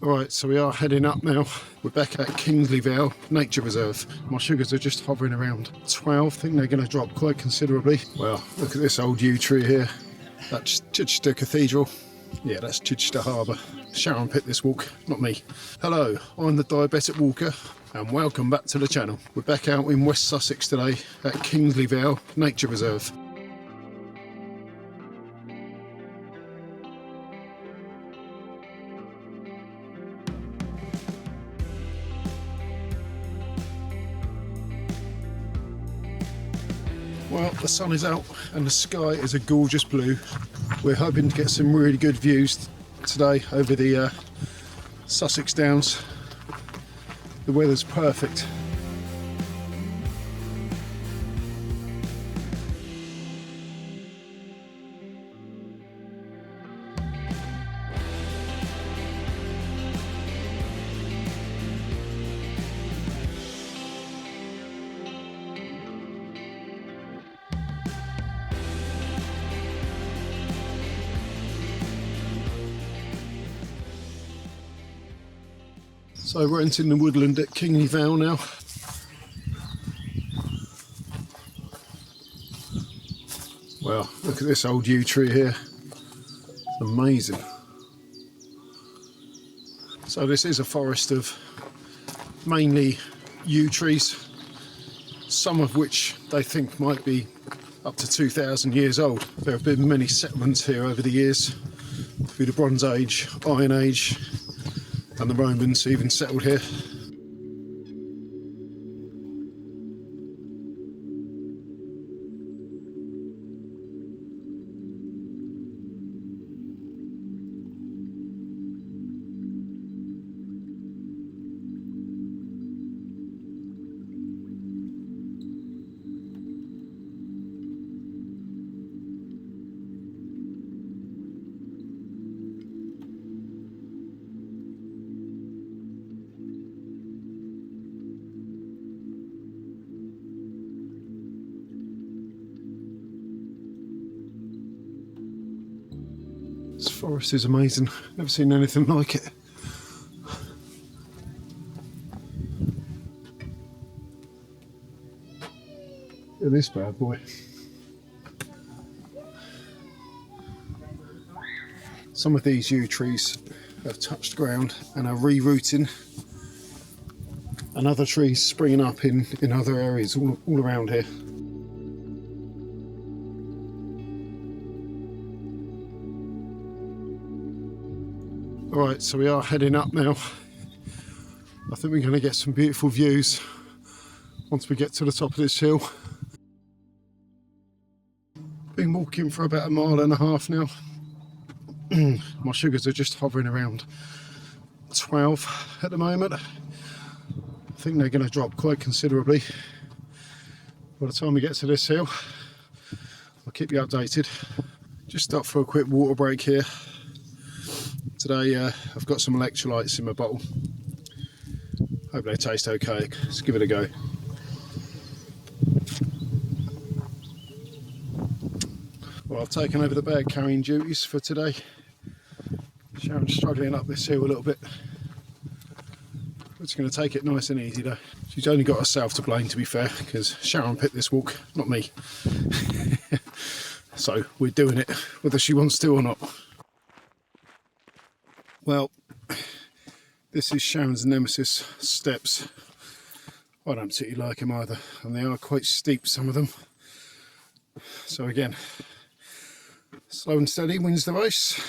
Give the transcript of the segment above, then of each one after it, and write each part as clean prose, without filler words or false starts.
Alright, so we are heading up now. We're back at Kingley Vale Nature Reserve. My sugars are just hovering around 12. I think they're going to drop quite considerably. Well, look at this old yew tree here. That's Chichester Cathedral. Yeah, that's Chichester Harbour. Sharon picked this walk, not me. Hello, I'm the Diabetic Walker and welcome back to the channel. We're back out in West Sussex today at Kingley Vale Nature Reserve. Well, the sun is out and the sky is a gorgeous blue. We're hoping to get some really good views today over the Sussex Downs. The weather's perfect. So we're entering the woodland at Kingley Vale now. Well, look at this old yew tree here. It's amazing. So this is a forest of mainly yew trees, some of which they think might be up to 2,000 years old. There have been many settlements here over the years, through the Bronze Age, Iron Age, and the Romans even settled here. This forest is amazing. Never seen anything like it. Look at this bad boy. Some of these yew trees have touched ground and are rerouting, and other trees springing up in other areas all around here. Alright, so we are heading up now. I think we're going to get some beautiful views once we get to the top of this hill. Been walking for about 1.5 miles now. My sugars are just hovering around 12 at the moment. I think they're going to drop quite considerably by the time we get to this hill. I'll keep you updated. Just stop for a quick water break here. Today I've got some electrolytes in my bottle. Hope they taste okay. Let's give it a go. Well, I've taken over the bag carrying duties for today. Sharon's struggling up this hill a little bit. We're just going to take it nice and easy though. She's only got herself to blame, to be fair, because Sharon picked this walk, not me. So we're doing it whether she wants to or not. Well, this is Sharon's nemesis, steps. I don't particularly like them either, and they are quite steep, some of them. So again, slow and steady wins the race.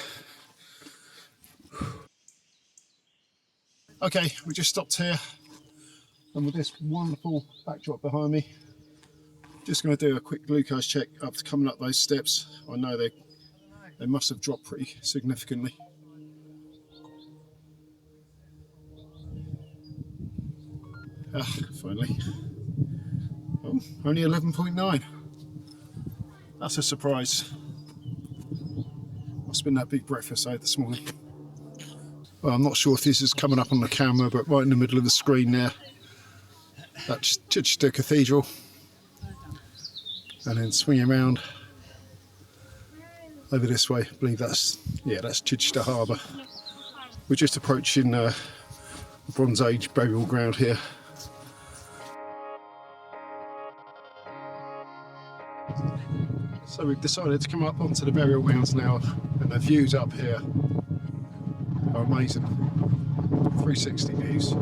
Okay, we just stopped here, and with this wonderful backdrop behind me, just going to do a quick glucose check after coming up those steps. I know they must have dropped pretty significantly. Finally. Oh, only 11.9. That's a surprise. Must have been that big breakfast I had this morning. Well, I'm not sure if this is coming up on the camera, but right in the middle of the screen there, that's Chichester Cathedral. And then swinging around over this way, I believe that's Chichester Harbour. We're just approaching the Bronze Age burial ground here. So we've decided to come up onto the burial grounds now, and the views up here are amazing. 360 views.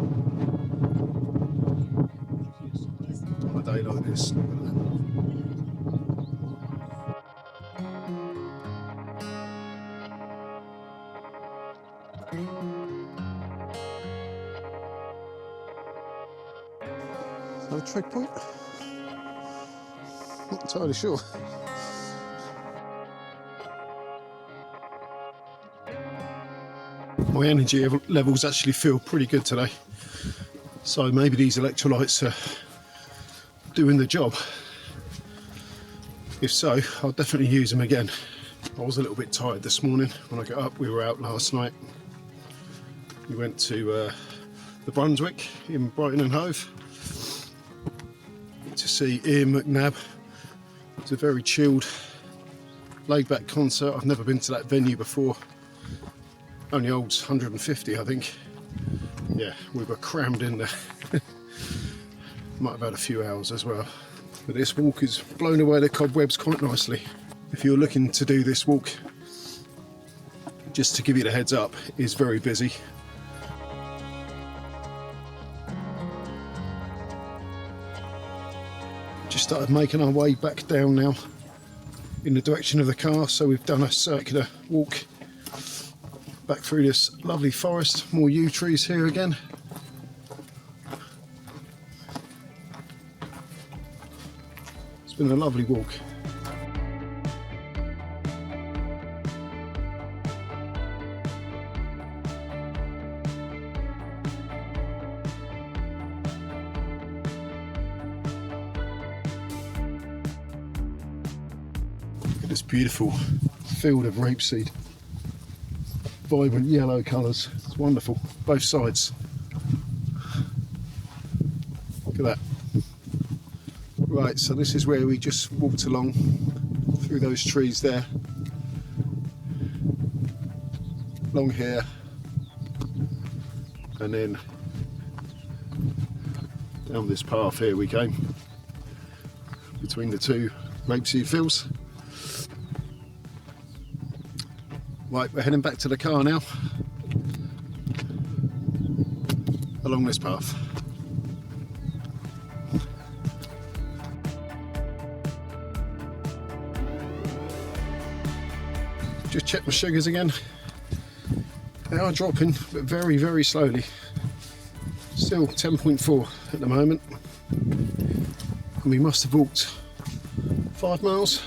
On a day like this. No trig point? Not entirely sure. My energy levels actually feel pretty good today, so maybe these electrolytes are doing the job. If so, I'll definitely use them again. I was a little bit tired this morning when I got up. We were out last night. We went to the Brunswick in Brighton and Hove to see Ian McNabb. It's a very chilled, laid-back concert. I've never been to that venue before. Only holds 150, I think. Yeah, we were crammed in there. Might have had a few hours as well. But this walk has blown away the cobwebs quite nicely. If you're looking to do this walk, just to give you the heads up, it's very busy. Just started making our way back down now in the direction of the car, so we've done a circular walk back through this lovely forest. More yew trees here again. It's been a lovely walk. Look at this beautiful field of rapeseed. Vibrant yellow colours. It's wonderful. Both sides. Look at that. Right, so this is where we just walked along through those trees there. Long here. And then down this path here we came. Between the two rapeseed fields. Right, we're heading back to the car now, along this path. Just check my sugars again. They are dropping, but very, very slowly. Still 10.4 at the moment. And we must have walked 5 miles.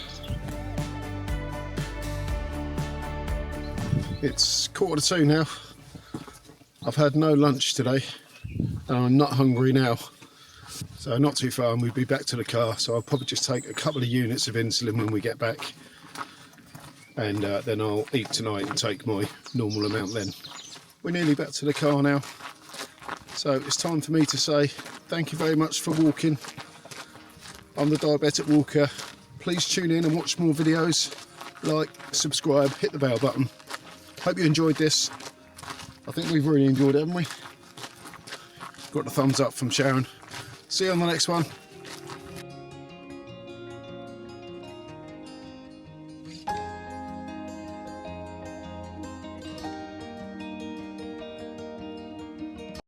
It's 1:45 now. I've had no lunch today and I'm not hungry now. So not too far and we'll be back to the car. So I'll probably just take a couple of units of insulin when we get back. And then I'll eat tonight and take my normal amount then. We're nearly back to the car now. So it's time for me to say thank you very much for walking. I'm the Diabetic Walker. Please tune in and watch more videos. Like, subscribe, hit the bell button. Hope you enjoyed this. I think we've really enjoyed it, haven't we? Got the thumbs up from Sharon. See you on the next one.